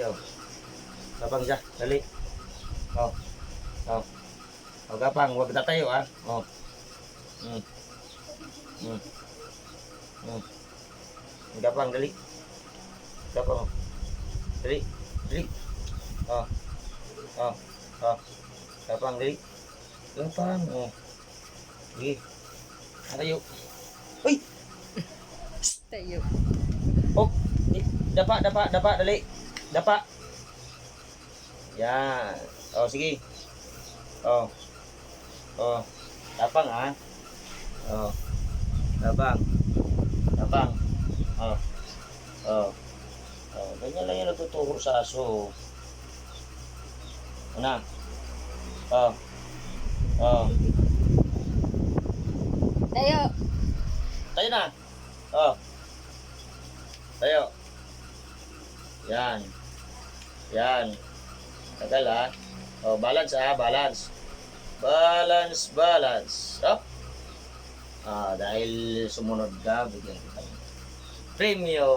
oh. Gapang siya, dali. Oh. Oh. Oh, gapang, huwag tatayo ah. Oh. Mm. Mm. Mm. Gapang, dali. Gapang. Dali. Dali. Oh. Oh. Oh. Gapang, dali. Gapang. Oh. Sige. Tayo. Uy! Tayo. Oh. Dapa, dapa, dapa, dali. Dapa. Yan. Oh, sige. Oh. Oh. Gapang ah. Oh. Gapang. Gapang. Oh. Oh. Oh. Ganyan lang yung nagtuturo sa aso. Una. Oh. Oh. Tayo. Tayo na. Oh. Tayo. Yan. Yan. Tagal ah. Oh, balance ah, balance. Balance, balance. Up. Ah, dahil sumunod ka, bigyan kita ng premyo.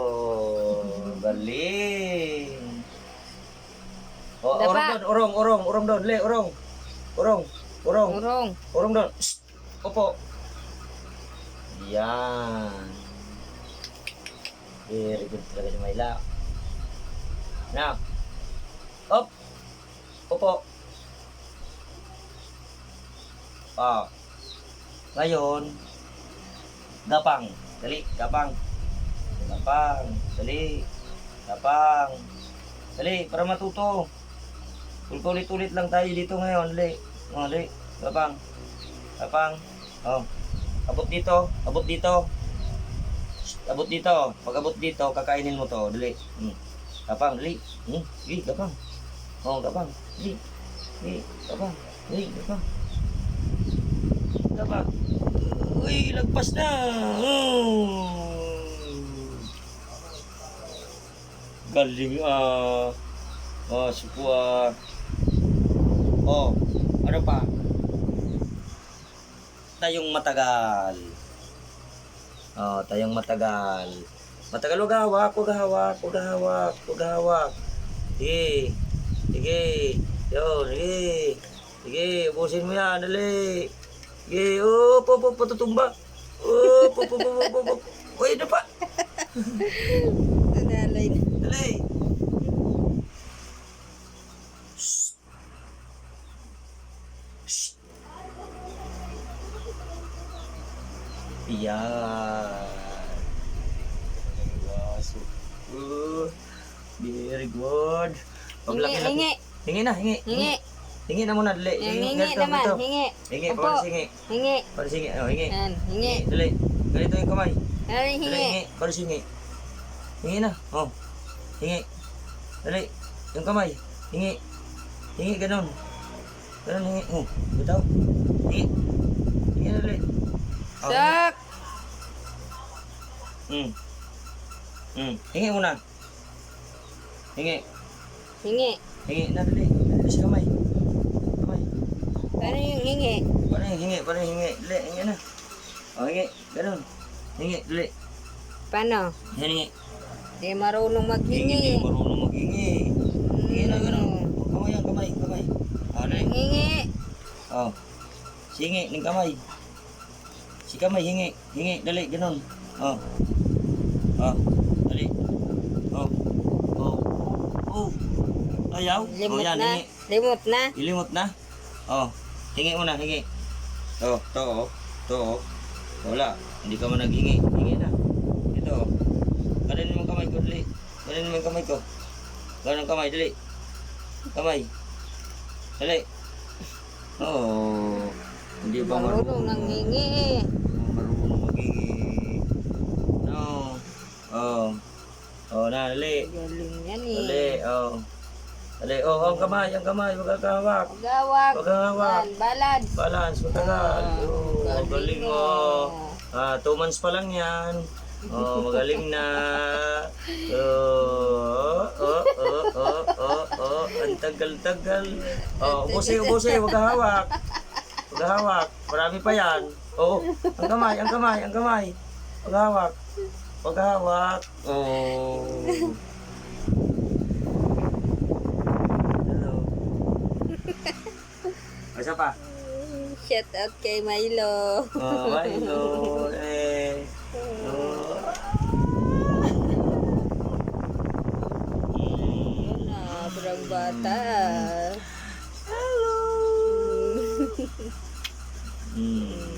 Galing. Oh, Dapa. urong doon, urong doon, le, urong. Urong. Urong. Urong doon. Shh. Opo. Yan. Very good talaga si Mayla. Now. Up. Opo. Ah. Ngayon, gapang. Dali, gapang. Gapang. Dali. Gapang. Dali, para matuto. Ulit-ulit lang tayo dito ngayon. Dali. Oh, dali. Gapang. Gapang. Oh. Abot dito. Abot dito. Abot dito. Pag abot dito, kakainin mo to. Dali. Gapang, dali. Dali, gapang. Oh, gapang. Dali. Dali, gapang. Dali, gapang. Gapang. Uy, lagpas na. Galing ah. Oh, sukwa. Oh, ano pa? Tayong matagal. Oh, tayong matagal. Matagal, huwag hawak, huwag hawak, huwag hawak, huwag hawak. Sige. Sige. Yo, sige. Sige, ubusin mo yan, dali. Sige, patutumba. Op. Uy, ano pa? Nanalay na. Dali. Yan. Very good. Hingi. Hingi na, hingi. Hingi. Hingi na muna, dali. Hingi ganito, naman. ganito. Hingi. Hingi, Opo. para hingi. Hingi. Para hingi. Oh, hingi. Yan. Hingi. Dali. Ganito yung kamay. Ay, Dali, hingi. hingi. Para hingi. Hingi na. Oh. Hingi. Dali. Yung kamay. Hingi. Hingi, ganun. Ganun, hingi. Oh, bitaw. Hingi. Hingi na, dali. Oh, hingi. Sak. Hingi muna. Hingi. Hingi. Hingi na, dali. Dali sa kamay. Kamay. Ano yung hingi? Paano yung hingi? Paano yung hingi? Dali, hingi na. Oh, hingi. Ganun. Hingi, dali. Paano? Yan, hingi. Di marunong maghingi. Hingi, marunong maghingi. Hingi na, ganun. Oh, kamay yan, kamay, kamay. Oh, dali. Hingi. Oh. Hingi, ng kamay. Si kamay, hingi. Hingi, dali, ganun. Oh. Oh, dali. Oh. Oh. Oh. Ayaw. Limot Oh, yan, na. hingi. Limot na. Ilimot na. Oh. Hingi muna, hingi. Oh, to, oh. To, oh. Wala. Hindi ka man naghingi. Hingi na. Ito, oh. Ganin mo yung kamay ko, dali. Ganin mo yung kamay ko. Ganin ang kamay, dali. Kamay. Dali. Oh. Hindi pa Marunong nang hingi. Marunong maghingi. No. Oh. Oh, na, dali. Galing yan Dali, eh. oh. Dali, oh, ang kamay, huwag kang kahawak. Pagawak. Huwag kang hawak. Yan, balance. Balance, matagal. Oh, Galing galing mo. mo. 2 months pa lang yan. Oh, magaling na. Ang tagal-tagal. Oh, ubose, huwag kang hawak. Huwag kang hawak. Marami pa yan. Oh, ang kamay. Huwag kang hawak. Oh. isa pa. Shout out kay Milo. Oh, Milo. Eh. Oh. Sobrang bata. Mm.